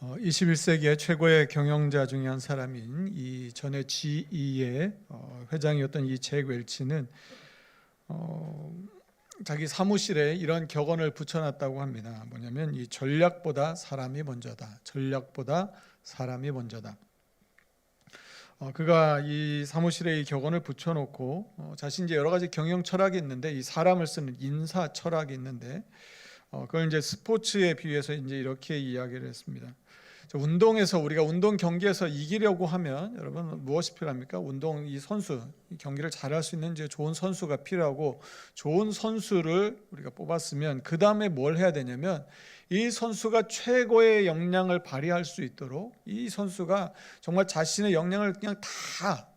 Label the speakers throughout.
Speaker 1: 21세기의 최고의 경영자 중에 한 사람인 이 전에 GE의 회장이었던 이 잭 웰치는 자기 사무실에 이런 격언을 붙여놨다고 합니다. 뭐냐면 이 전략보다 사람이 먼저다. 전략보다 사람이 먼저다. 그가 이 사무실에 이 격언을 붙여놓고 자신 이제 여러 가지 경영 철학이 있는데 이 사람을 쓰는 인사 철학이 있는데 그걸 이제 스포츠에 비유해서 이제 이렇게 이야기를 했습니다. 운동에서 우리가 운동 경기에서 이기려고 하면 여러분 무엇이 필요합니까? 운동 이 선수 이 경기를 잘할 수 있는 이제 좋은 선수가 필요하고 좋은 선수를 우리가 뽑았으면 그 다음에 뭘 해야 되냐면 이 선수가 최고의 역량을 발휘할 수 있도록 이 선수가 정말 자신의 역량을 그냥 다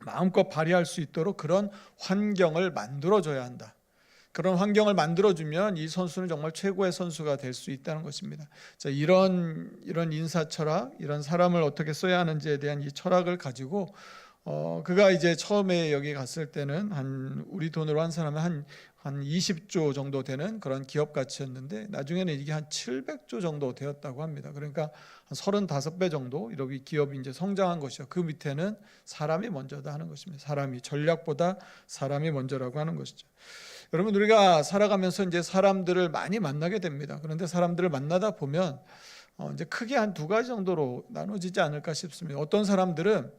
Speaker 1: 마음껏 발휘할 수 있도록 그런 환경을 만들어줘야 한다. 그런 환경을 만들어주면 이 선수는 정말 최고의 선수가 될 수 있다는 것입니다. 자, 이런 인사 철학, 이런 사람을 어떻게 써야 하는지에 대한 이 철학을 가지고 그가 이제 처음에 여기 갔을 때는 우리 돈으로 한 사람은 한 20조 정도 되는 그런 기업 가치였는데 나중에는 이게 한 700조 정도 되었다고 합니다. 그러니까 한 35배 정도 이렇게 기업이 이제 성장한 것이요. 그 밑에는 사람이 먼저다 하는 것입니다. 사람이 전략보다 사람이 먼저라고 하는 것이죠. 여러분 우리가 살아가면서 이제 사람들을 많이 만나게 됩니다. 그런데 사람들을 만나다 보면 이제 크게 한 두 가지 정도로 나눠지지 않을까 싶습니다. 어떤 사람들은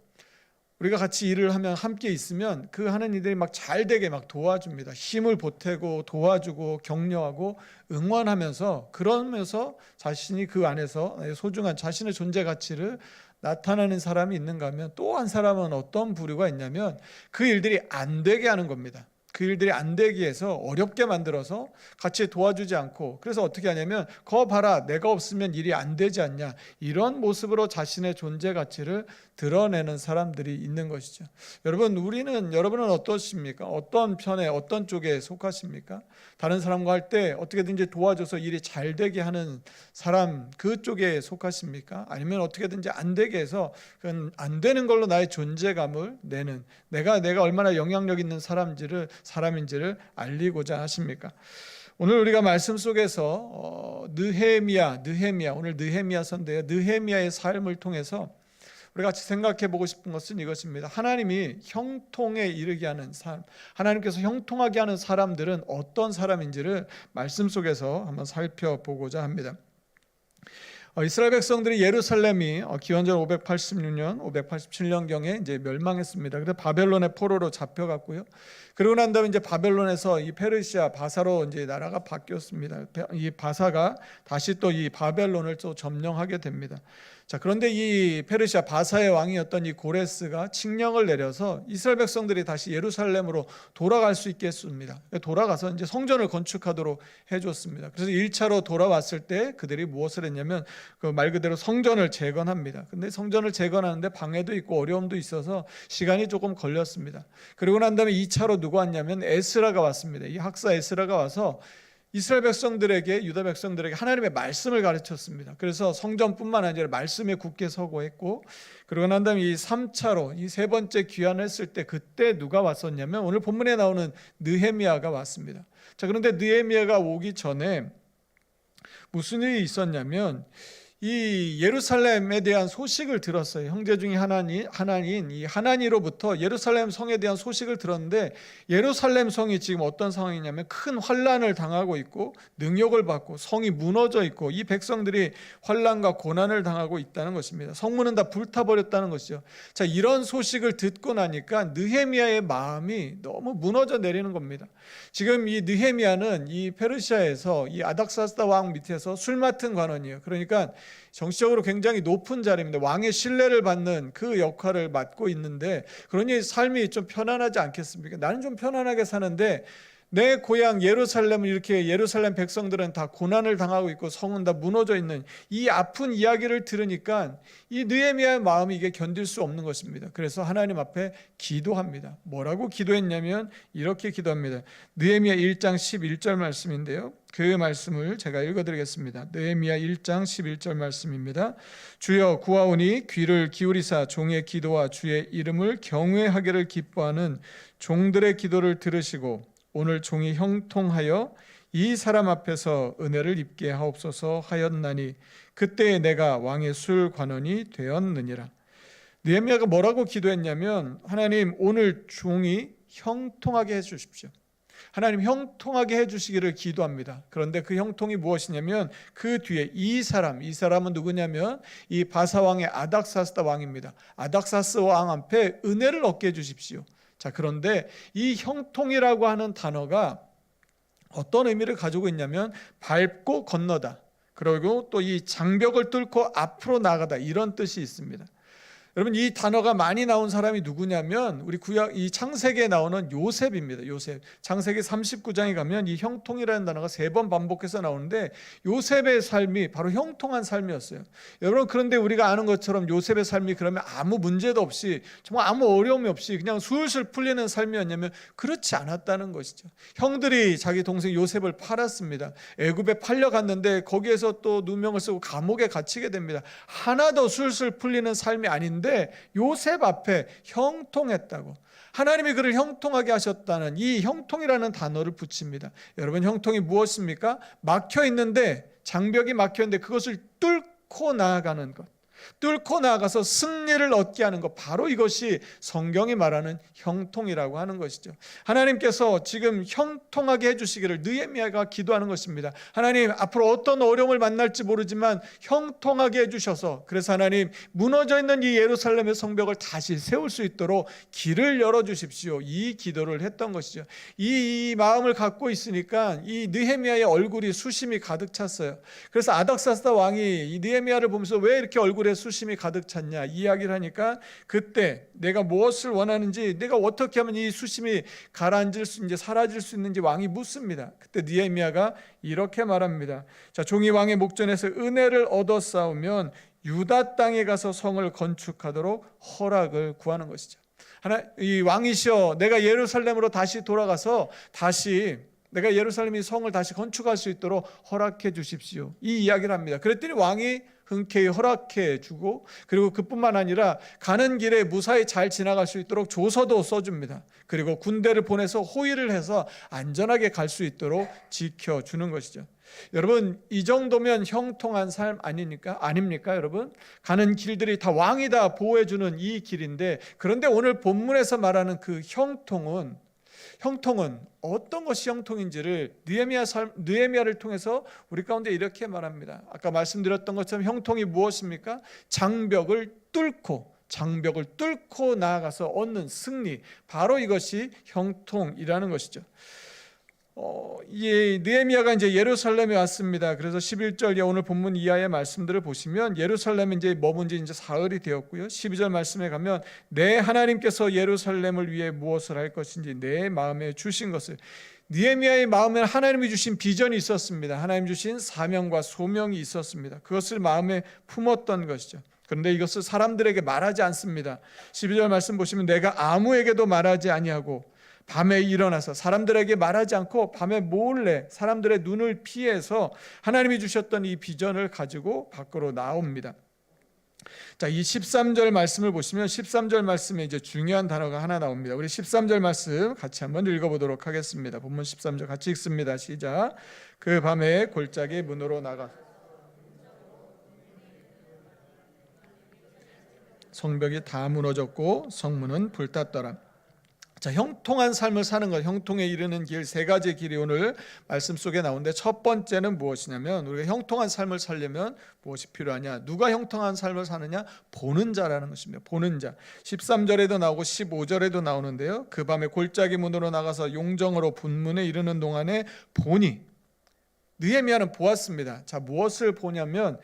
Speaker 1: 우리가 같이 일을 하면 함께 있으면 그 하는 일들이 막 잘 되게 막 도와줍니다. 힘을 보태고 도와주고 격려하고 응원하면서 그러면서 자신이 그 안에서 소중한 자신의 존재 가치를 나타내는 사람이 있는가 하면 또 한 사람은 어떤 부류가 있냐면 그 일들이 안 되게 하는 겁니다. 그 일들이 안 되기 위해서 어렵게 만들어서 같이 도와주지 않고 그래서 어떻게 하냐면 거 봐라 내가 없으면 일이 안 되지 않냐 이런 모습으로 자신의 존재 가치를 드러내는 사람들이 있는 것이죠. 여러분은 어떠십니까? 어떤 편에 어떤 쪽에 속하십니까? 다른 사람과 할 때 어떻게든지 도와줘서 일이 잘 되게 하는 사람 그쪽에 속하십니까? 아니면 어떻게든지 안 되게 해서 안 되는 걸로 나의 존재감을 내는 내가 얼마나 영향력 있는 사람인지를 알리고자 하십니까? 오늘 우리가 말씀 속에서 느헤미야 오늘 느헤미야서인데요. 느헤미야의 삶을 통해서 우리가 같이 생각해 보고 싶은 것은 이것입니다. 하나님이 형통에 이르게 하는 삶, 하나님께서 형통하게 하는 사람들은 어떤 사람인지를 말씀 속에서 한번 살펴보고자 합니다. 이스라엘 백성들이 예루살렘이 기원전 586년, 587년경에 이제 멸망했습니다. 그래서 바벨론의 포로로 잡혀갔고요. 그러고 난 다음에 이제 바벨론에서 이 페르시아 바사로 이제 나라가 바뀌었습니다. 이 바사가 다시 또 이 바벨론을 또 점령하게 됩니다. 자, 그런데 이 페르시아 바사의 왕이었던 이 고레스가 칙령을 내려서 이스라엘 백성들이 다시 예루살렘으로 돌아갈 수 있게 했습니다. 돌아가서 이제 성전을 건축하도록 해줬습니다. 그래서 1차로 돌아왔을 때 그들이 무엇을 했냐면 그 말 그대로 성전을 재건합니다. 근데 성전을 재건하는데 방해도 있고 어려움도 있어서 시간이 조금 걸렸습니다. 그리고 난 다음에 2차로 누가 왔냐면 에스라가 왔습니다. 이 학사 에스라가 와서 이스라엘 백성들에게 유다 백성들에게 하나님의 말씀을 가르쳤습니다. 그래서 성전뿐만 아니라 말씀에 굳게 서고 했고 그러고 난 다음에 이 3차로 이 세 번째 귀환을 했을 때 그때 누가 왔었냐면 오늘 본문에 나오는 느헤미야가 왔습니다. 자, 그런데 느헤미야가 오기 전에 무슨 일이 있었냐면 이 예루살렘에 대한 소식을 들었어요. 형제 중에 하나인 이 하나니로부터 예루살렘 성에 대한 소식을 들었는데 예루살렘 성이 지금 어떤 상황이냐면 큰 환란을 당하고 있고 능욕을 받고 성이 무너져 있고 이 백성들이 환란과 고난을 당하고 있다는 것입니다. 성문은 다 불타버렸다는 것이죠. 자, 이런 소식을 듣고 나니까 느헤미야의 마음이 너무 무너져 내리는 겁니다. 지금 이 느헤미야는 이 페르시아에서 이 아닥사스다 왕 밑에서 술 맡은 관원이에요. 그러니까 정치적으로 굉장히 높은 자리입니다. 왕의 신뢰를 받는 그 역할을 맡고 있는데 그러니 삶이 좀 편안하지 않겠습니까? 나는 좀 편안하게 사는데 내 고향 예루살렘은 이렇게 예루살렘 백성들은 다 고난을 당하고 있고 성은 다 무너져 있는 이 아픈 이야기를 들으니까 이 느헤미야의 마음이 이게 견딜 수 없는 것입니다. 그래서 하나님 앞에 기도합니다. 뭐라고 기도했냐면 이렇게 기도합니다. 느헤미야 1장 11절 말씀인데요. 그 말씀을 제가 읽어드리겠습니다. 느헤미야 1장 11절 말씀입니다. 주여 구하오니 귀를 기울이사 종의 기도와 주의 이름을 경외하기를 기뻐하는 종들의 기도를 들으시고 오늘 종이 형통하여 이 사람 앞에서 은혜를 입게 하옵소서 하였나니 그때에 내가 왕의 술관원이 되었느니라. 느헤미야가 뭐라고 기도했냐면, 하나님 오늘 종이 형통하게 해주십시오. 하나님 형통하게 해주시기를 기도합니다. 그런데 그 형통이 무엇이냐면 그 뒤에 이 사람은 누구냐면 이 바사왕의 아닥사스 왕입니다. 아닥사스 왕 앞에 은혜를 얻게 해주십시오. 자, 그런데 이 형통이라고 하는 단어가 어떤 의미를 가지고 있냐면 밟고 건너다, 그리고 또 이 장벽을 뚫고 앞으로 나가다, 이런 뜻이 있습니다. 여러분, 이 단어가 많이 나온 사람이 누구냐면 우리 구약 이 창세기에 나오는 요셉입니다. 요셉. 창세기 39장에 가면 이 형통이라는 단어가 3번 반복해서 나오는데 요셉의 삶이 바로 형통한 삶이었어요. 여러분, 그런데 우리가 아는 것처럼 요셉의 삶이 그러면 아무 문제도 없이, 정말 아무 어려움이 없이 그냥 술술 풀리는 삶이었냐면 그렇지 않았다는 것이죠. 형들이 자기 동생 요셉을 팔았습니다. 애굽에 팔려갔는데 거기에서 또 누명을 쓰고 감옥에 갇히게 됩니다. 하나도 술술 풀리는 삶이 아닌데 요셉 앞에 형통했다고, 하나님이 그를 형통하게 하셨다는 이 형통이라는 단어를 붙입니다. 여러분, 형통이 무엇입니까? 막혀 있는데, 장벽이 막혀 있는데 그것을 뚫고 나아가는 것, 뚫고 나아가서 승리를 얻게 하는 것, 바로 이것이 성경이 말하는 형통이라고 하는 것이죠. 하나님께서 지금 형통하게 해주시기를 느헤미야가 기도하는 것입니다. 하나님, 앞으로 어떤 어려움을 만날지 모르지만 형통하게 해주셔서, 그래서 하나님 무너져 있는 이 예루살렘의 성벽을 다시 세울 수 있도록 길을 열어주십시오, 이 기도를 했던 것이죠. 이 마음을 갖고 있으니까 이 느헤미야의 얼굴이 수심이 가득 찼어요. 그래서 아닥사스 왕이 이 느헤미야를 보면서 왜 이렇게 얼굴에 수심이 가득 찼냐 이야기를 하니까, 그때 내가 무엇을 원하는지, 내가 어떻게 하면 이 수심이 가라앉을 수, 이제 사라질 수 있는지 왕이 묻습니다. 그때 느헤미야가 이렇게 말합니다. 자, 종이 왕의 목전에서 은혜를 얻어 싸우면 유다 땅에 가서 성을 건축하도록 허락을 구하는 것이죠. 이 왕이시여, 내가 예루살렘으로 다시 돌아가서 내가 예루살렘의 성을 다시 건축할 수 있도록 허락해 주십시오, 이 이야기를 합니다. 그랬더니 왕이 흔쾌히 허락해 주고, 그리고 그뿐만 아니라 가는 길에 무사히 잘 지나갈 수 있도록 조서도 써줍니다. 그리고 군대를 보내서 호위를 해서 안전하게 갈 수 있도록 지켜주는 것이죠. 여러분, 이 정도면 형통한 삶 아닙니까 여러분? 가는 길들이 다 왕이 다 보호해주는 이 길인데, 그런데 오늘 본문에서 말하는 그 형통은 어떤 것이 형통인지를 느헤미야를 통해서 우리 가운데 이렇게 말합니다. 아까 말씀드렸던 것처럼 형통이 무엇입니까? 장벽을 뚫고 나아가서 얻는 승리, 바로 이것이 형통이라는 것이죠. 느헤미야가 이제 예루살렘에 왔습니다. 그래서 11절 오늘 본문 이하의 말씀들을 보시면 예루살렘에 이제 머문 지 이제 사흘이 되었고요. 12절 말씀에 가면 내 하나님께서 예루살렘을 위해 무엇을 할 것인지 내 마음에 주신 것을, 느헤미야의 마음에 하나님이 주신 비전이 있었습니다. 하나님 주신 사명과 소명이 있었습니다. 그것을 마음에 품었던 것이죠. 그런데 이것을 사람들에게 말하지 않습니다. 12절 말씀 보시면 내가 아무에게도 말하지 아니하고 밤에 일어나서, 사람들에게 말하지 않고 밤에 몰래 사람들의 눈을 피해서 하나님이 주셨던 이 비전을 가지고 밖으로 나옵니다. 자, 이 13절 말씀을 보시면 13절 말씀에 이제 중요한 단어가 하나 나옵니다. 우리 13절 말씀 같이 한번 읽어보도록 하겠습니다. 본문 13절 같이 읽습니다. 시작. 그 밤에 골짜기 문으로 나가 성벽이 다 무너졌고 성문은 불탔더라. 자, 형통한 삶을 사는 것, 형통에 이르는 길, 3가지 길이 오늘 말씀 속에 나오는데, 첫 번째는 무엇이냐면 우리가 형통한 삶을 살려면 무엇이 필요하냐? 누가 형통한 삶을 사느냐? 보는 자라는 것입니다. 보는 자. 13절에도 나오고 15절에도 나오는데요. 그 밤에 골짜기 문으로 나가서 용정으로 분문에 이르는 동안에 보니, 느헤미야는 보았습니다. 자, 무엇을 보냐면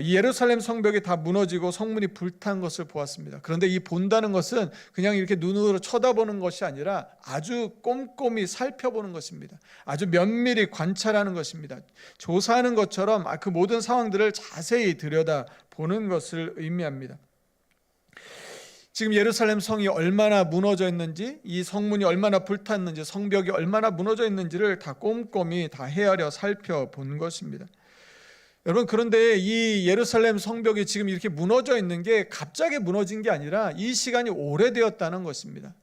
Speaker 1: 이 예루살렘 성벽이 다 무너지고 성문이 불탄 것을 보았습니다. 그런데 이 본다는 것은 그냥 이렇게 눈으로 쳐다보는 것이 아니라 아주 꼼꼼히 살펴보는 것입니다. 아주 면밀히 관찰하는 것입니다. 조사하는 것처럼 그 모든 상황들을 자세히 들여다보는 것을 의미합니다. 지금 예루살렘 성이 얼마나 무너져 있는지, 이 성문이 얼마나 불탔는지, 성벽이 얼마나 무너져 있는지를 다 꼼꼼히 다 헤아려 살펴본 것입니다. 여러분, 그런데 이 예루살렘 성벽이 지금 이렇게 무너져 있는 게 갑자기 무너진 게 아니라 이 시간이 오래되었다는 것입니다.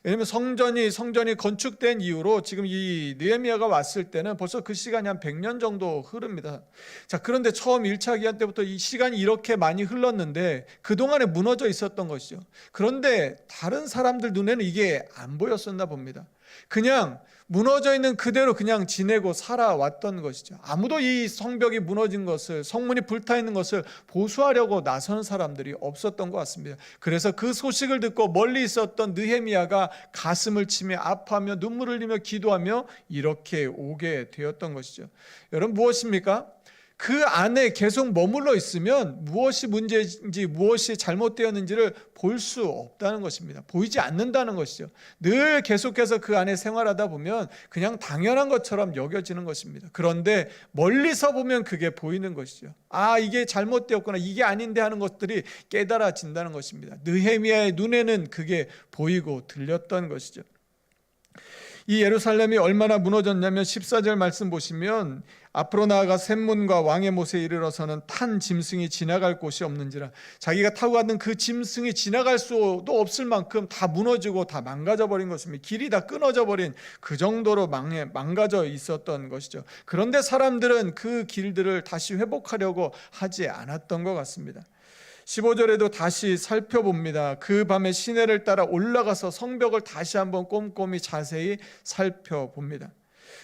Speaker 1: 왜냐하면 성전이 건축된 이후로 지금 이 느헤미야가 왔을 때는 벌써 그 시간이 한 100년 정도 흐릅니다. 자, 그런데 처음 1차 기한 때부터 이 시간이 이렇게 많이 흘렀는데 그동안에 무너져 있었던 것이죠. 그런데 다른 사람들 눈에는 이게 안 보였었나 봅니다. 그냥 무너져 있는 그대로 그냥 지내고 살아왔던 것이죠. 아무도 이 성벽이 무너진 것을, 성문이 불타 있는 것을 보수하려고 나서는 사람들이 없었던 것 같습니다. 그래서 그 소식을 듣고 멀리 있었던 느헤미야가 가슴을 치며 아파하며 눈물을 흘리며 기도하며 이렇게 오게 되었던 것이죠. 여러분, 무엇입니까? 그 안에 계속 머물러 있으면 무엇이 문제인지 무엇이 잘못되었는지를 볼 수 없다는 것입니다. 보이지 않는다는 것이죠. 늘 계속해서 그 안에 생활하다 보면 그냥 당연한 것처럼 여겨지는 것입니다. 그런데 멀리서 보면 그게 보이는 것이죠. 아, 이게 잘못되었구나, 이게 아닌데 하는 것들이 깨달아진다는 것입니다. 느헤미야의 눈에는 그게 보이고 들렸던 것이죠. 이 예루살렘이 얼마나 무너졌냐면 14절 말씀 보시면 앞으로 나아가 샘문과 왕의 못에 이르러서는 탄 짐승이 지나갈 곳이 없는지라. 자기가 타고 가는 그 짐승이 지나갈 수도 없을 만큼 다 무너지고 다 망가져 버린 것입니다. 길이 다 끊어져 버린 그 정도로 망가져 있었던 것이죠. 그런데 사람들은 그 길들을 다시 회복하려고 하지 않았던 것 같습니다. 15절에도 다시 살펴봅니다. 그 밤에 시내를 따라 올라가서 성벽을 다시 한번 꼼꼼히 자세히 살펴봅니다.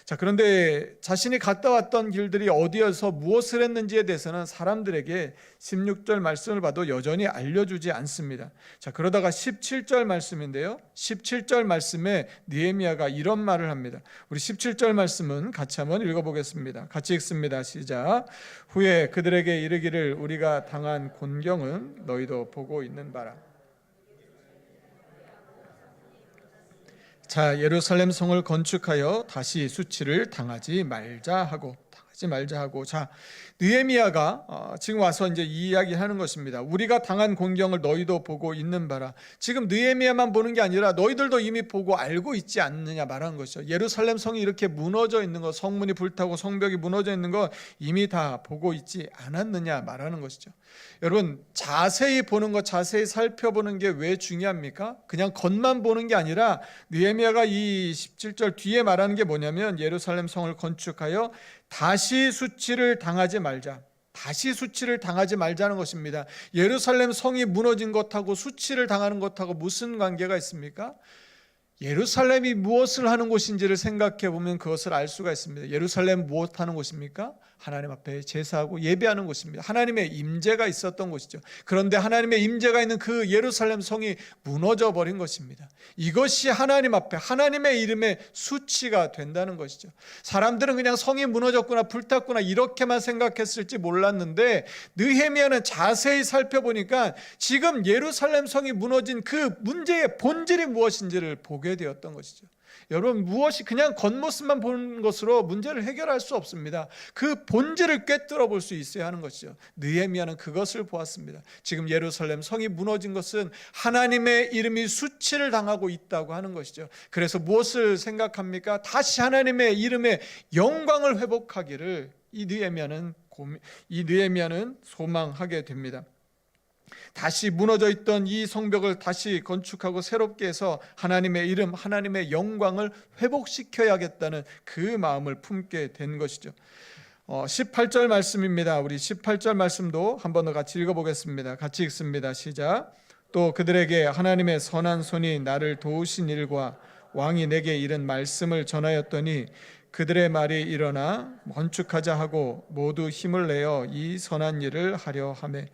Speaker 1: 자, 그런데 자신이 갔다 왔던 길들이 어디여서 무엇을 했는지에 대해서는 사람들에게 16절 말씀을 봐도 여전히 알려주지 않습니다. 자, 그러다가 17절 말씀인데요, 17절 말씀에 느헤미야가 이런 말을 합니다. 우리 17절 말씀은 같이 한번 읽어보겠습니다. 같이 읽습니다. 시작. 후에 그들에게 이르기를 우리가 당한 곤경은 너희도 보고 있는 바라. 자, 예루살렘 성을 건축하여 다시 수치를 당하지 말자 하고 자, 느헤미야가 지금 와서 이제 이 이야기하는 것입니다. 우리가 당한 곤경을 너희도 보고 있는 바라. 지금 느헤미야만 보는 게 아니라 너희들도 이미 보고 알고 있지 않느냐 말하는 것이죠. 예루살렘 성이 이렇게 무너져 있는 것, 성문이 불타고 성벽이 무너져 있는 것 이미 다 보고 있지 않았느냐 말하는 것이죠. 여러분, 자세히 보는 것, 자세히 살펴보는 게 왜 중요합니까? 그냥 겉만 보는 게 아니라 느헤미야가 이 17절 뒤에 말하는 게 뭐냐면 예루살렘 성을 건축하여 다시 수치를 당하지 말자. 다시 수치를 당하지 말자는 것입니다. 예루살렘 성이 무너진 것하고 수치를 당하는 것하고 무슨 관계가 있습니까? 예루살렘이 무엇을 하는 곳인지를 생각해 보면 그것을 알 수가 있습니다. 예루살렘 무엇 하는 곳입니까? 하나님 앞에 제사하고 예배하는 곳입니다. 하나님의 임재가 있었던 곳이죠. 그런데 하나님의 임재가 있는 그 예루살렘 성이 무너져 버린 것입니다. 이것이 하나님 앞에 하나님의 이름의 수치가 된다는 것이죠. 사람들은 그냥 성이 무너졌구나, 불탔구나 이렇게만 생각했을지 몰랐는데 느헤미야는 자세히 살펴보니까 지금 예루살렘 성이 무너진 그 문제의 본질이 무엇인지를 보게 되었던 것이죠. 여러분, 무엇이 그냥 겉모습만 보는 것으로 문제를 해결할 수 없습니다. 그 본질을 꿰뚫어 볼 수 있어야 하는 것이죠. 느헤미야는 그것을 보았습니다. 지금 예루살렘 성이 무너진 것은 하나님의 이름이 수치를 당하고 있다고 하는 것이죠. 그래서 무엇을 생각합니까? 다시 하나님의 이름의 영광을 회복하기를 이 느헤미야는 소망하게 됩니다. 다시 무너져 있던 이 성벽을 다시 건축하고 새롭게 해서 하나님의 이름, 하나님의 영광을 회복시켜야겠다는 그 마음을 품게 된 것이죠. 18절 말씀입니다. 우리 18절 말씀도 한 번 더 같이 읽어보겠습니다. 같이 읽습니다. 시작. 또 그들에게 하나님의 선한 손이 나를 도우신 일과 왕이 내게 이른 말씀을 전하였더니 그들의 말이 일어나 건축하자 하고 모두 힘을 내어 이 선한 일을 하려 하매.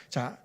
Speaker 1: 자,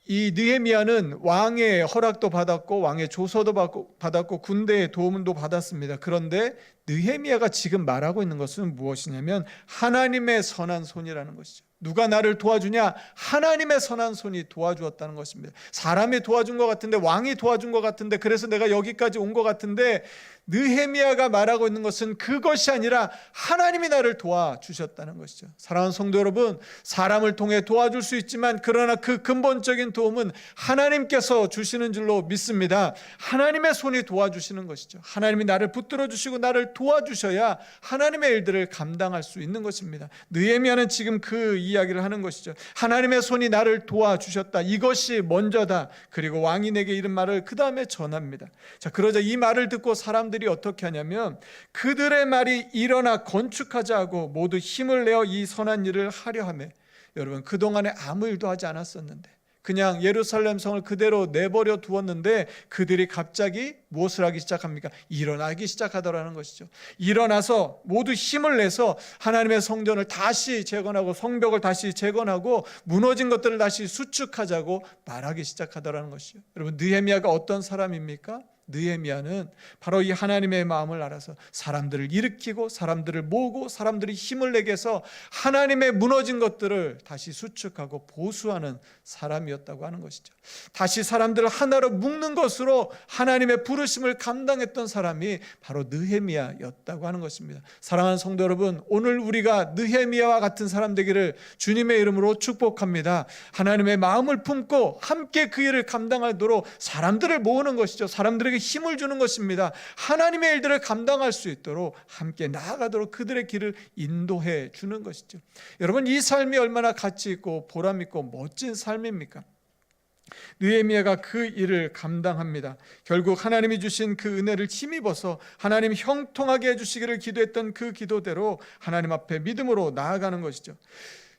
Speaker 1: 이 느헤미야는 왕의 허락도 받았고 왕의 조서도 받았고 군대의 도움도 받았습니다. 그런데 느헤미야가 지금 말하고 있는 것은 무엇이냐면 하나님의 선한 손이라는 것이죠. 누가 나를 도와주냐? 하나님의 선한 손이 도와주었다는 것입니다. 사람이 도와준 것 같은데, 왕이 도와준 것 같은데, 그래서 내가 여기까지 온 것 같은데, 느헤미야가 말하고 있는 것은 그것이 아니라 하나님이 나를 도와주셨다는 것이죠. 사랑하는 성도 여러분, 사람을 통해 도와줄 수 있지만 그러나 그 근본적인 도움은 하나님께서 주시는 줄로 믿습니다. 하나님의 손이 도와주시는 것이죠. 하나님이 나를 붙들어 주시고 나를 도와주셔야 하나님의 일들을 감당할 수 있는 것입니다. 느헤미야는 지금 그 이야기를 하는 것이죠. 하나님의 손이 나를 도와주셨다. 이것이 먼저다. 그리고 왕이 내게 이런 말을 그 다음에 전합니다. 자, 그러자 이 말을 듣고 사람들이 어떻게 하냐면 그들의 말이 일어나 건축하자 하고 모두 힘을 내어 이 선한 일을 하려 하며, 여러분 그동안에 아무 일도 하지 않았었는데 그냥 예루살렘 성을 그대로 내버려 두었는데 그들이 갑자기 무엇을 하기 시작합니까? 일어나기 시작하더라는 것이죠. 일어나서 모두 힘을 내서 하나님의 성전을 다시 재건하고 성벽을 다시 재건하고 무너진 것들을 다시 수축하자고 말하기 시작하더라는 것이죠. 여러분, 느헤미야가 어떤 사람입니까? 느헤미야는 바로 이 하나님의 마음을 알아서 사람들을 일으키고 사람들을 모으고 사람들이 힘을 내게 해서 하나님의 무너진 것들을 다시 수축하고 보수하는 사람이었다고 하는 것이죠. 다시 사람들을 하나로 묶는 것으로 하나님의 부르심을 감당했던 사람이 바로 느헤미야였다고 하는 것입니다. 사랑하는 성도 여러분, 오늘 우리가 느헤미야와 같은 사람 되기를 주님의 이름으로 축복합니다. 하나님의 마음을 품고 함께 그 일을 감당하도록 사람들을 모으는 것이죠. 사람들에게 힘을 주는 것입니다. 하나님의 일들을 감당할 수 있도록 함께 나아가도록 그들의 길을 인도해 주는 것이죠. 여러분, 이 삶이 얼마나 가치 있고 보람 있고 멋진 삶입니까? 느헤미야가 그 일을 감당합니다. 결국 하나님이 주신 그 은혜를 힘입어서 하나님 형통하게 해주시기를 기도했던 그 기도대로 하나님 앞에 믿음으로 나아가는 것이죠.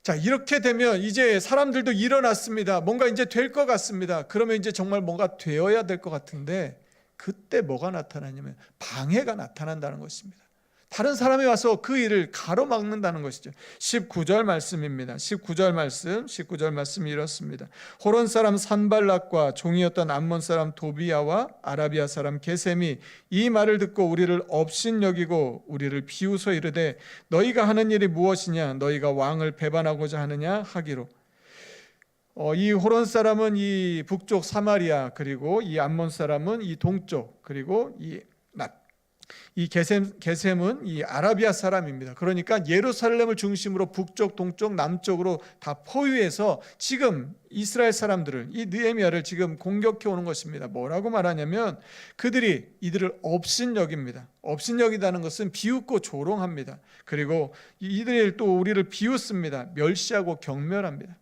Speaker 1: 자, 이렇게 되면 이제 사람들도 일어났습니다. 뭔가 이제 될 것 같습니다. 그러면 이제 정말 뭔가 되어야 될 것 같은데 그때 뭐가 나타나냐면 방해가 나타난다는 것입니다. 다른 사람이 와서 그 일을 가로막는다는 것이죠. 19절 말씀입니다. 19절 말씀이 이렇습니다. 호론 사람 산발락과 종이었던 암몬 사람 도비야와 아라비아 사람 게셈이 이 말을 듣고 우리를 업신여기고 우리를 비웃어 이르되 너희가 하는 일이 무엇이냐? 너희가 왕을 배반하고자 하느냐? 하기로. 이 호론 사람은 이 북쪽 사마리아, 그리고 이 암몬 사람은 이 동쪽, 그리고 이 게셈은 이 아라비아 사람입니다. 그러니까 예루살렘을 중심으로 북쪽, 동쪽, 남쪽으로 다 포위해서 지금 이스라엘 사람들을, 이 느헤미야를 지금 공격해 오는 것입니다. 뭐라고 말하냐면 그들이 이들을 업신여깁니다. 업신여기다는 것은 비웃고 조롱합니다. 그리고 이들이 또 우리를 비웃습니다. 멸시하고 경멸합니다.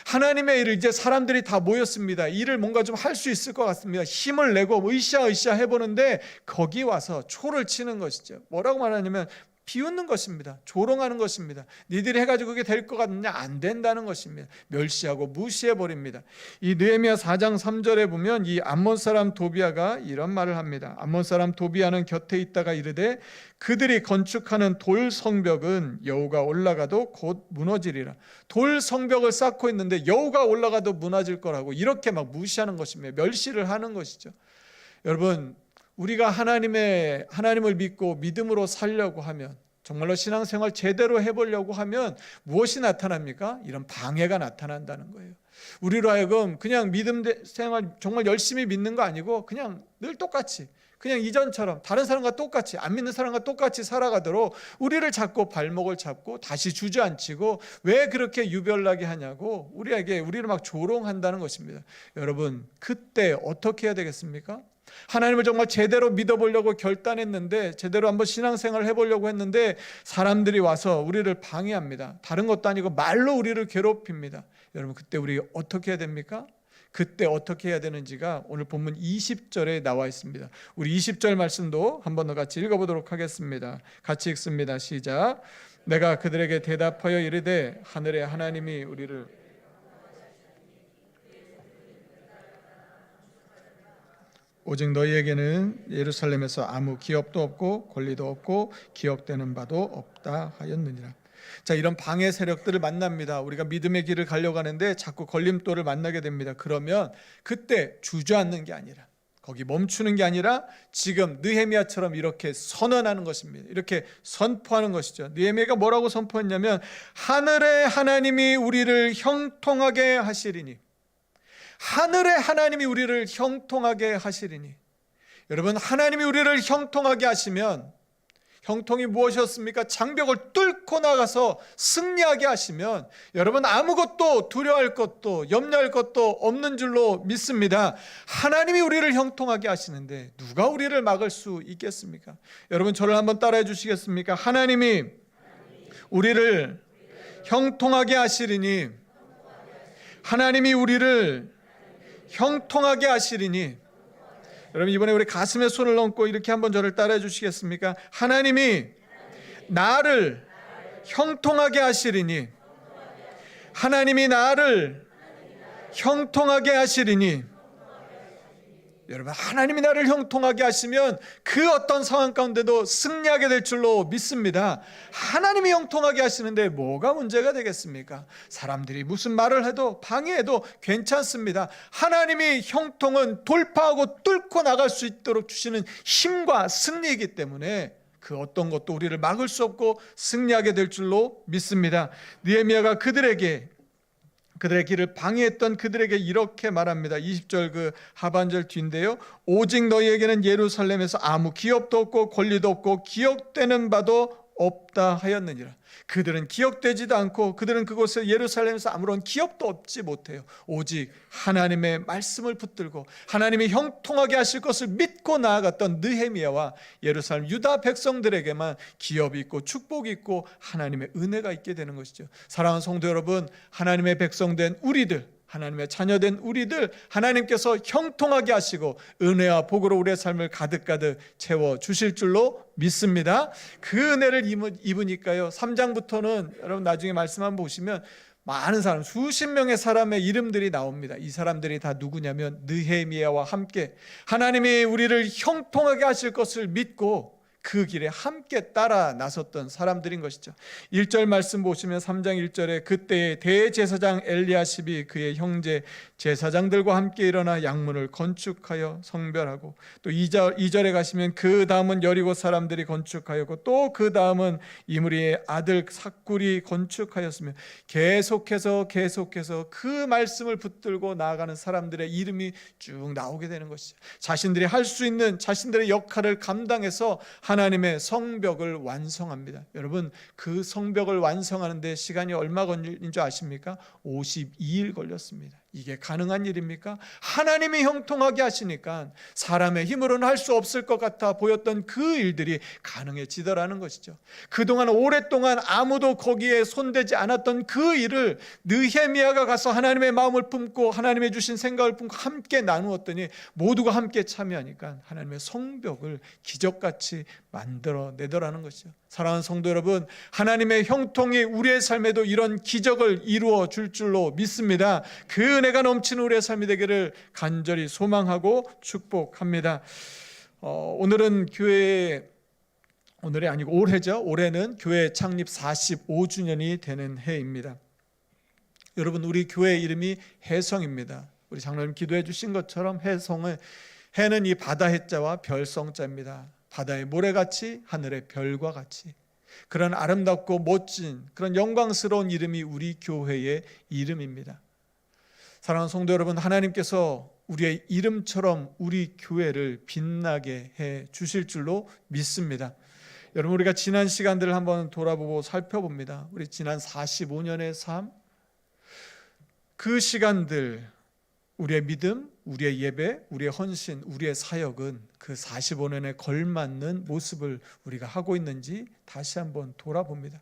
Speaker 1: 하나님의 일을 이제 사람들이 다 모였습니다. 일을 뭔가 좀 할 수 있을 것 같습니다. 힘을 내고 으쌰으쌰 해보는데 거기 와서 초를 치는 것이죠. 뭐라고 말하냐면 비웃는 것입니다. 조롱하는 것입니다. 니들이 해가지고 그게 될 것 같느냐? 안 된다는 것입니다. 멸시하고 무시해버립니다. 이 느헤미야 4장 3절에 보면 이 암몬 사람 도비야가 이런 말을 합니다. 암몬 사람 도비야는 곁에 있다가 이르되 그들이 건축하는 돌 성벽은 여호가 올라가도 곧 무너지리라. 돌 성벽을 쌓고 있는데 여호가 올라가도 무너질 거라고 이렇게 막 무시하는 것입니다. 멸시를 하는 것이죠. 여러분, 우리가 하나님을 믿고 믿음으로 살려고 하면, 정말로 신앙생활 제대로 해보려고 하면 무엇이 나타납니까? 이런 방해가 나타난다는 거예요. 우리로 하여금 그냥 믿음 생활 정말 열심히 믿는 거 아니고 그냥 늘 똑같이, 그냥 이전처럼 다른 사람과 똑같이, 안 믿는 사람과 똑같이 살아가도록 우리를 잡고 발목을 잡고 다시 주저앉히고 왜 그렇게 유별나게 하냐고 우리를 막 조롱한다는 것입니다. 여러분, 그때 어떻게 해야 되겠습니까? 하나님을 정말 제대로 믿어보려고 결단했는데, 제대로 한번 신앙생활을 해보려고 했는데 사람들이 와서 우리를 방해합니다. 다른 것도 아니고 말로 우리를 괴롭힙니다. 여러분, 그때 우리 어떻게 해야 됩니까? 그때 어떻게 해야 되는지가 오늘 본문 20절에 나와 있습니다. 우리 20절 말씀도 한 번 더 같이 읽어보도록 하겠습니다. 같이 읽습니다. 시작. 내가 그들에게 대답하여 이르되 하늘의 하나님이 우리를 오직 너희에게는 예루살렘에서 아무 기업도 없고 권리도 없고 기억되는 바도 없다 하였느니라. 자, 이런 방해 세력들을 만납니다. 우리가 믿음의 길을 가려고 하는데 자꾸 걸림돌을 만나게 됩니다. 그러면 그때 주저앉는 게 아니라, 거기 멈추는 게 아니라 지금 느헤미야처럼 이렇게 선언하는 것입니다. 이렇게 선포하는 것이죠. 느헤미야가 뭐라고 선포했냐면 하늘의 하나님이 우리를 형통하게 하시리니, 하늘의 하나님이 우리를 형통하게 하시리니. 여러분, 하나님이 우리를 형통하게 하시면, 형통이 무엇이었습니까? 장벽을 뚫고 나가서 승리하게 하시면 여러분 아무것도 두려워할 것도 염려할 것도 없는 줄로 믿습니다. 하나님이 우리를 형통하게 하시는데 누가 우리를 막을 수 있겠습니까? 여러분, 저를 한번 따라해 주시겠습니까? 하나님이 우리를 형통하게 하시리니, 하나님이 우리를 형통하게 하시리니. 여러분, 이번에 우리 가슴에 손을 얹고 이렇게 한번 저를 따라해 주시겠습니까? 하나님이 나를 형통하게 하시리니, 하나님이 나를 형통하게 하시리니. 여러분, 하나님이 나를 형통하게 하시면 그 어떤 상황 가운데도 승리하게 될 줄로 믿습니다. 하나님이 형통하게 하시는데 뭐가 문제가 되겠습니까? 사람들이 무슨 말을 해도 방해해도 괜찮습니다. 하나님이 형통은 돌파하고 뚫고 나갈 수 있도록 주시는 힘과 승리이기 때문에 그 어떤 것도 우리를 막을 수 없고 승리하게 될 줄로 믿습니다. 느헤미야가 그들의 길을 방해했던 그들에게 이렇게 말합니다. 20절 그 하반절 뒤인데요. 오직 너희에게는 예루살렘에서 아무 기업도 없고 권리도 없고 기억되는 바도 없다 하였느니라. 그들은 기억되지도 않고 그들은 그곳에 예루살렘에서 아무런 기업도 얻지 못해요. 오직 하나님의 말씀을 붙들고 하나님이 형통하게 하실 것을 믿고 나아갔던 느헤미야와 예루살렘 유다 백성들에게만 기업이 있고 축복이 있고 하나님의 은혜가 있게 되는 것이죠. 사랑하는 성도 여러분, 하나님의 백성된 우리들, 하나님의 자녀된 우리들, 하나님께서 형통하게 하시고 은혜와 복으로 우리의 삶을 가득가득 채워주실 줄로 믿습니다. 그 은혜를 입으니까요, 3장부터는 여러분 나중에 말씀 한번 보시면 많은 사람, 수십 명의 사람의 이름들이 나옵니다. 이 사람들이 다 누구냐면 느헤미야와 함께 하나님이 우리를 형통하게 하실 것을 믿고 그 길에 함께 따라 나섰던 사람들인 것이죠. 1절 말씀 보시면 3장 1절에 그때의 대제사장 엘리야십이 그의 형제 제사장들과 함께 일어나 양문을 건축하여 성별하고, 또 2절에 가시면 그 다음은 여리고 사람들이 건축하였고 또 그 다음은 이므리의 아들 삭굴이 건축하였으며 계속해서 그 말씀을 붙들고 나아가는 사람들의 이름이 쭉 나오게 되는 것이죠. 자신들이 할 수 있는 자신들의 역할을 감당해서 하나님의 성벽을 완성합니다. 여러분, 그 성벽을 완성하는데 시간이 얼마 걸린 줄 아십니까? 52일 걸렸습니다. 이게 가능한 일입니까? 하나님이 형통하게 하시니까 사람의 힘으로는 할 수 없을 것 같아 보였던 그 일들이 가능해지더라는 것이죠. 그동안 오랫동안 아무도 거기에 손대지 않았던 그 일을 느헤미야가 가서 하나님의 마음을 품고 하나님의 주신 생각을 품고 함께 나누었더니 모두가 함께 참여하니까 하나님의 성벽을 기적같이 만들어내더라는 것이죠. 사랑하는 성도 여러분, 하나님의 형통이 우리의 삶에도 이런 기적을 이루어 줄 줄로 믿습니다. 그 은혜가 넘치는 우리의 삶이 되기를 간절히 소망하고 축복합니다. 오늘은 오늘이 아니고 올해죠. 올해는 교회 창립 45주년이 되는 해입니다. 여러분, 우리 교회 이름이 해성입니다. 우리 장로님 기도해 주신 것처럼 해는 이 바다 해자와 별성자입니다. 바다의 모래같이 하늘의 별과 같이 그런 아름답고 멋진 그런 영광스러운 이름이 우리 교회의 이름입니다. 사랑하는 성도 여러분, 하나님께서 우리의 이름처럼 우리 교회를 빛나게 해 주실 줄로 믿습니다. 여러분, 우리가 지난 시간들을 한번 돌아보고 살펴봅니다. 우리 지난 45년의 삶, 그 시간들, 우리의 믿음, 우리의 예배, 우리의 헌신, 우리의 사역은 그 45년에 걸맞는 모습을 우리가 하고 있는지 다시 한번 돌아봅니다.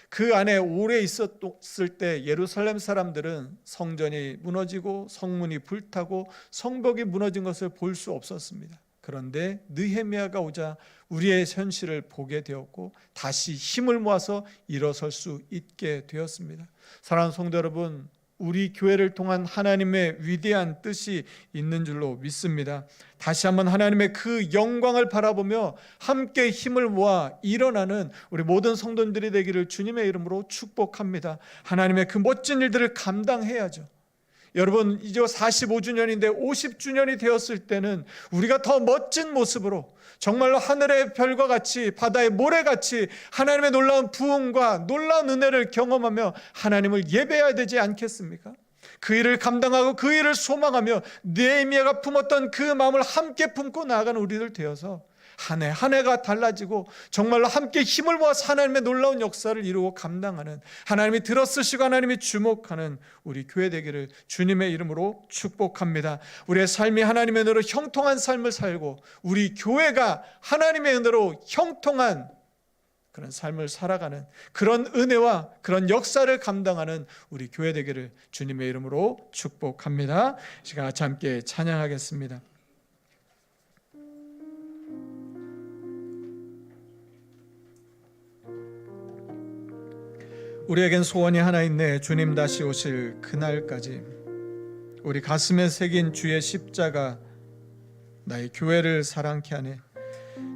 Speaker 1: 그 안에 오래 있었을 때 예루살렘 사람들은 성전이 무너지고 성문이 불타고 성벽이 무너진 것을 볼 수 없었습니다. 그런데 느헤미야가 오자 우리의 현실을 보게 되었고 다시 힘을 모아서 일어설 수 있게 되었습니다. 사랑하는 성도 여러분, 우리 교회를 통한 하나님의 위대한 뜻이 있는 줄로 믿습니다. 다시 한번 하나님의 그 영광을 바라보며 함께 힘을 모아 일어나는 우리 모든 성도님들이 되기를 주님의 이름으로 축복합니다. 하나님의 그 멋진 일들을 감당해야죠. 여러분, 이제 45주년인데 50주년이 되었을 때는 우리가 더 멋진 모습으로 정말로 하늘의 별과 같이 바다의 모래같이 하나님의 놀라운 부흥과 놀라운 은혜를 경험하며 하나님을 예배해야 되지 않겠습니까? 그 일을 감당하고 그 일을 소망하며 느헤미야가 품었던 그 마음을 함께 품고 나아가는 우리들 되어서 한 해 한 해가 달라지고 정말로 함께 힘을 모아서 하나님의 놀라운 역사를 이루고 감당하는, 하나님이 들어쓰시고 하나님이 주목하는 우리 교회 되기를 주님의 이름으로 축복합니다. 우리의 삶이 하나님의 은혜로 형통한 삶을 살고 우리 교회가 하나님의 은혜로 형통한 그런 삶을 살아가는 그런 은혜와 그런 역사를 감당하는 우리 교회 되기를 주님의 이름으로 축복합니다. 시간 같이 함께 찬양하겠습니다. 우리에겐 소원이 하나 있네. 주님 다시 오실 그날까지 우리 가슴에 새긴 주의 십자가 나의 교회를 사랑케 하네.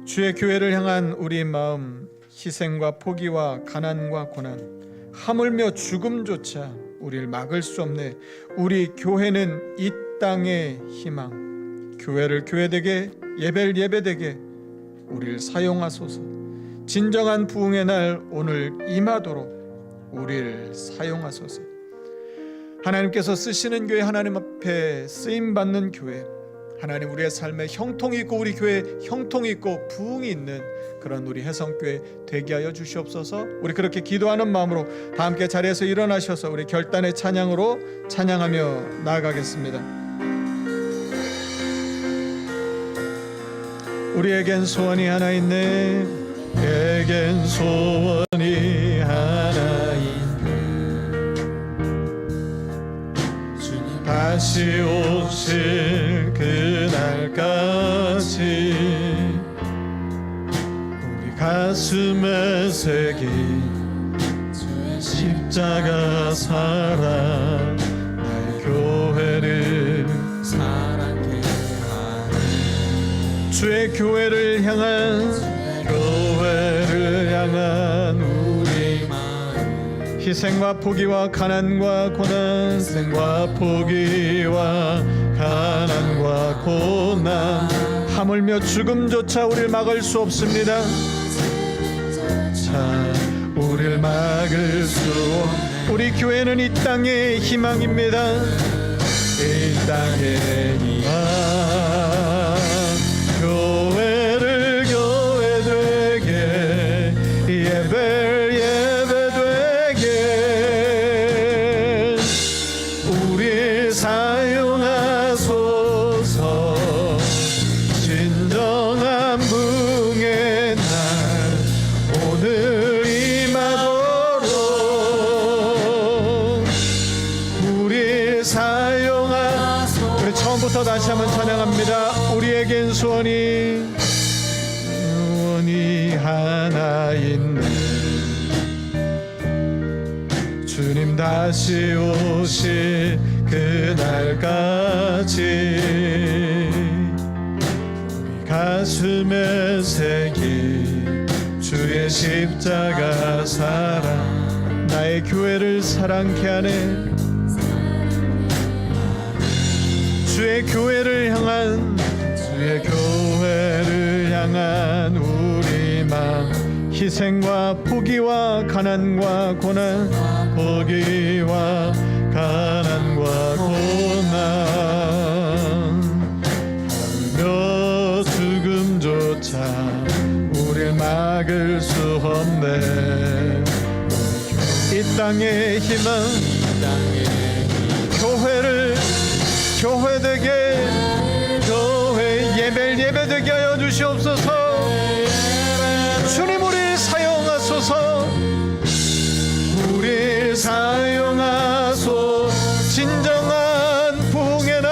Speaker 1: 주의 교회를 향한 우리 마음, 희생과 포기와 가난과 고난, 하물며 죽음조차 우리를 막을 수 없네. 우리 교회는 이 땅의 희망. 교회를 교회되게, 예배를 예배되게 우리를 사용하소서. 진정한 부흥의 날 오늘 임하도록 우리를 사용하소서. 하나님께서 쓰시는 교회, 하나님 앞에 쓰임받는 교회, 하나님 우리의 삶에 형통이 있고 우리 교회에 형통이 있고 부흥이 있는 그런 우리 해성교회 되게 하여 주시옵소서. 우리 그렇게 기도하는 마음으로 다 함께 자리에서 일어나셔서 우리 결단의 찬양으로 찬양하며 나아가겠습니다. 우리에겐 소원이 하나 있네. 에겐 소원이 하나 있네. 주님 다시 오실 그날까지 우리 가슴에 새긴 주의 십자가 사랑 나의 교회를 사랑케 하네. 주의 교회를 향한 우리 마음, 희생과 포기와 가난과 고난, 희생과 포기와 가난과 고난, 하물며 죽음조차 우리를 막을 수 없습니다. 자, 우리를 막을 수 없네. 우리 교회는 이 땅의 희망입니다. 이 땅의 희망. 교회를 교회되게, 예배를 예배되게 우리 사용하소서. 진정한 부흥의 날 오늘 임하도록 우리 사용하소서. 우리 처음부터 다시 한번 찬양합니다. 우리에겐 소원이 하나 있네. 주님 다시 오실 그날까지 우리 가슴에 새긴 주의 십자가 사랑 나의 교회를 사랑케 하네. 주의 교회를 향한 우리 마음, 희생과 포기와 가난과 고난, 포기와 가난과 고난, 하며 죽음조차 우릴 막을 수 없네. 이 땅의 희망, 교회를 교회되게, 교회 예배를 예배되게 하여 주시옵소서. 주님 우리를 사용하소서. 우리를 사용하소서. 진정한 부흥의 날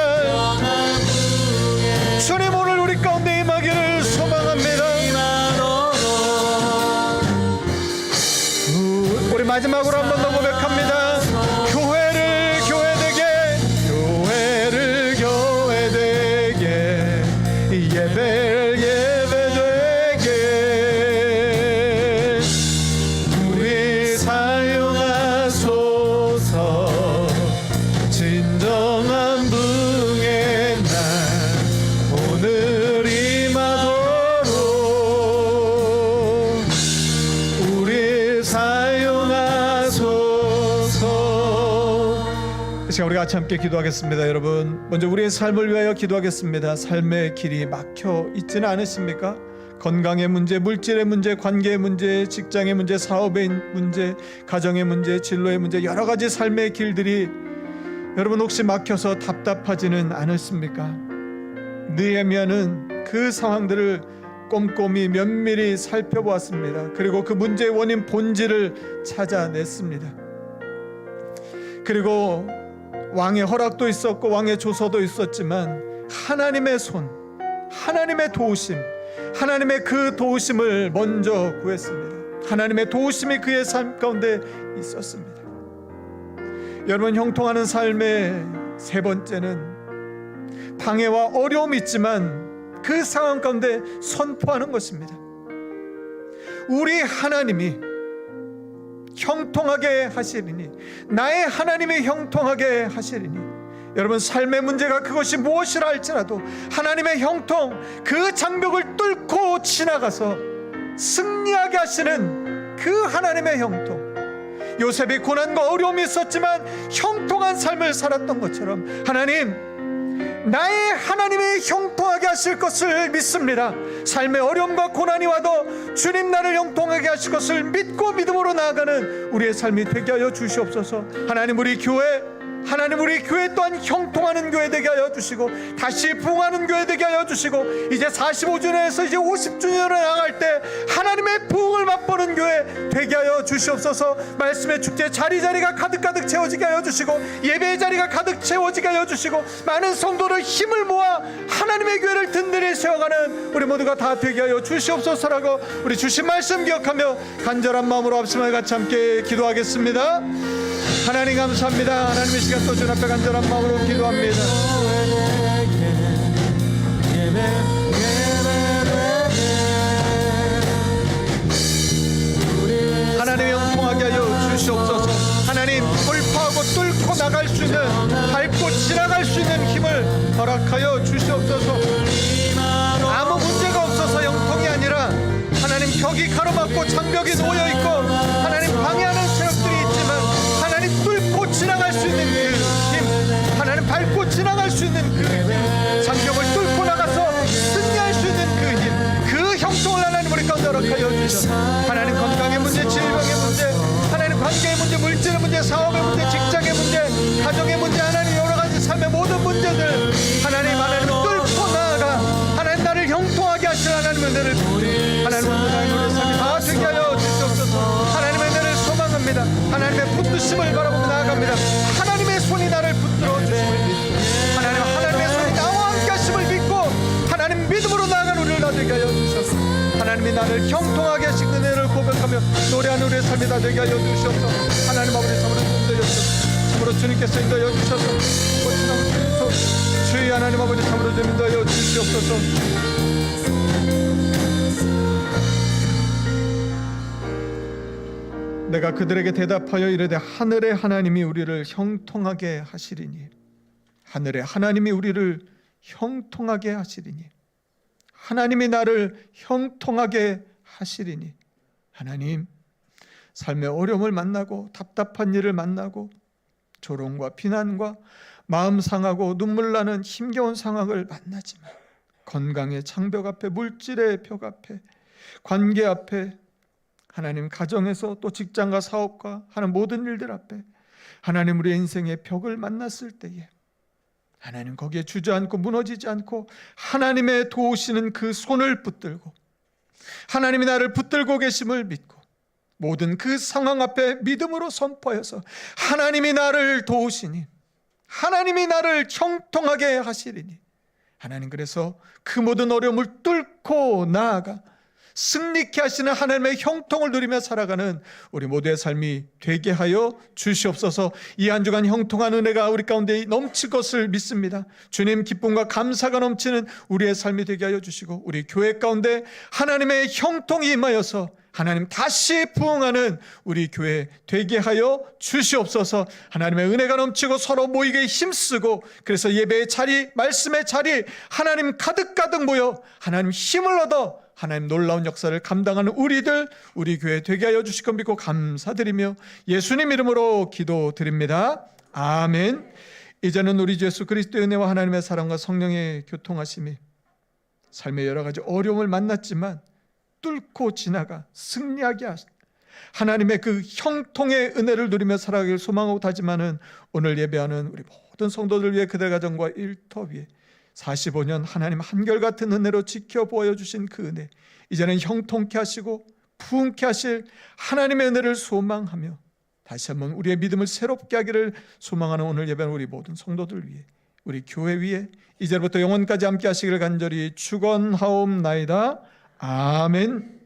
Speaker 1: 주님 오늘 우리 가운데 임하기를 소망합니다. 우리 마지막으로 한 번 더 고백합니다. 교회를 교회되게, 예배를 예배되게 우리 사용하소서. 진정한 부흥의 날 오늘 임하도록 우리 사용하소서. 이 시간 우리 같이 함께 기도하겠습니다. 여러분, 먼저 우리의 삶을 위하여 기도하겠습니다. 삶의 길이 막혀 있지는 않으십니까? 건강의 문제, 물질의 문제, 관계의 문제, 직장의 문제, 사업의 문제, 가정의 문제, 진로의 문제, 여러 가지 삶의 길들이 여러분 혹시 막혀서 답답하지는 않으십니까? 느헤미야는 그 상황들을 꼼꼼히 면밀히 살펴보았습니다. 그리고 그 문제의 원인 본질을 찾아냈습니다. 그리고 왕의 허락도 있었고 왕의 조서도 있었지만 하나님의 손, 하나님의 도우심, 하나님의 그 도우심을 먼저 구했습니다. 하나님의 도우심이 그의 삶 가운데 있었습니다. 여러분, 형통하는 삶의 세 번째는 방해와 어려움이 있지만 그 상황 가운데 선포하는 것입니다. 우리 하나님이 형통하게 하시리니, 나의 하나님이 형통하게 하시리니. 여러분, 삶의 문제가 그것이 무엇이라 할지라도 하나님의 형통, 그 장벽을 뚫고 지나가서 승리하게 하시는 그 하나님의 형통. 요셉이 고난과 어려움이 있었지만 형통한 삶을 살았던 것처럼 하나님, 나의 하나님이 형통하게 하실 것을 믿습니다. 삶의 어려움과 고난이 와도 주님 나를 형통하게 하실 것을 믿고 믿음으로 나아가는 우리의 삶이 되게 하여 주시옵소서. 하나님, 우리 교회 또한 형통하는 교회 되게 하여 주시고, 다시 부흥하는 교회 되게 하여 주시고, 이제 45주년에서 이제 50주년을 향할 때 하나님의 부흥을 맛보는 교회 되게 하여 주시옵소서. 말씀의 축제 자리자리가 가득 채워지게 하여 주시고, 예배의 자리가 가득 채워지게 하여 주시고, 많은 성도를 힘을 모아 하나님의 교회를 든든히 세워가는 우리 모두가 다 되게 하여 주시옵소서라고 우리 주신 말씀 기억하며 간절한 마음으로 합심하여 같이 함께 기도하겠습니다. 하나님 감사합니다. 하나님의 시간 또 주님 앞에 간절한 마음으로 기도합니다. 하나님의 형통하게 하여 주시옵소서. 하나님, 돌파하고 뚫고 나갈 수 있는, 밟고 지나갈 수 있는 힘을 허락하여 주시옵소서. 아무 문제가 없어서 형통이 아니라 하나님, 벽이 가로막고 장벽이 놓여있고 하나님 방해하는 세력들이 있지만 하나님 뚫고 지나갈 수 있는 그 힘, 하나님 밟고 지나갈 수 있는 그 힘, 장벽을 뚫고 나가서 승리할 수 있는 그 힘, 그 형통을 하나님 우리 가운데 허락하여 주셔서 하나님, 건강의 문제, 질병의 문제, 하나님 관계의 문제, 물질의 문제, 사업의 문제, 직장의 문제, 가정의 문제, 하나님 여러가지 삶의 모든 문제들 하나님 뚫고 나아가 하나님 나를 형통하게 하실 하나님의 은혜를 하나님 우리의 삶이 다 되게 하여 주시옵소서. 하나님의 은혜를 소망합니다. 하나님의 붙드심을 바라보며 나아갑니다. 하나님의 손이 나를 붙들어 주심을 믿습니다. 하나님의 손이 나와 함께 하심을 믿고 하나님 믿음으로 나아가는 우리를 다 되게 하여 주셔서 하나님이 나를 형통하게 하신 은혜를 고백하며 노래하는 우리의 삶이 다 되게 하여 주시옵소서. 하나님 아버지, 참으로 인도하여 주셔서 참으로 주님께서 인도하여 주셔서 주의 하나님 아버지, 참으로 좀 인도하여 주시옵소서. 내가 그들에게 대답하여 이르되 하늘의 하나님이 우리를 형통하게 하시리니, 하늘의 하나님이 우리를 형통하게 하시리니, 하나님이 나를 형통하게 하시리니. 하나님, 삶의 어려움을 만나고 답답한 일을 만나고 조롱과 비난과 마음 상하고 눈물 나는 힘겨운 상황을 만나지만 건강의 장벽 앞에, 물질의 벽 앞에, 관계 앞에, 하나님 가정에서 또 직장과 사업과 하는 모든 일들 앞에 하나님 우리의 인생의 벽을 만났을 때에 하나님 거기에 주저앉고 무너지지 않고 하나님의 도우시는 그 손을 붙들고 하나님이 나를 붙들고 계심을 믿고 모든 그 상황 앞에 믿음으로 선포하여서 하나님이 나를 도우시니, 하나님이 나를 형통하게 하시리니, 하나님 그래서 그 모든 어려움을 뚫고 나아가 승리케 하시는 하나님의 형통을 누리며 살아가는 우리 모두의 삶이 되게 하여 주시옵소서. 이 한 주간 형통한 은혜가 우리 가운데 넘칠 것을 믿습니다. 주님 기쁨과 감사가 넘치는 우리의 삶이 되게 하여 주시고 우리 교회 가운데 하나님의 형통이 임하여서 하나님 다시 부흥하는 우리 교회 되게 하여 주시옵소서. 하나님의 은혜가 넘치고 서로 모이게 힘쓰고 그래서 예배의 자리, 말씀의 자리 하나님 가득 모여 하나님 힘을 얻어 하나님 놀라운 역사를 감당하는 우리들, 우리 교회 되게 하여 주실 것 믿고 감사드리며 예수님 이름으로 기도드립니다. 아멘. 이제는 우리 주 예수 그리스도의 은혜와 하나님의 사랑과 성령의 교통하심이 삶의 여러 가지 어려움을 만났지만 뚫고 지나가 승리하게 하신 하나님의 그 형통의 은혜를 누리며 살아가길 소망하고 다짐하는 오늘 예배하는 우리 모든 성도들 위해 그들 가정과 일터 위에 45년 하나님 한결같은 은혜로 지켜보여 주신 그 은혜, 이제는 형통케 하시고 부흥케 하실 하나님의 은혜를 소망하며 다시 한번 우리의 믿음을 새롭게 하기를 소망하는 오늘 예배는 우리 모든 성도들 위해, 우리 교회 위에 이제부터 영원까지 함께 하시기를 간절히 축원하옵나이다. 아멘.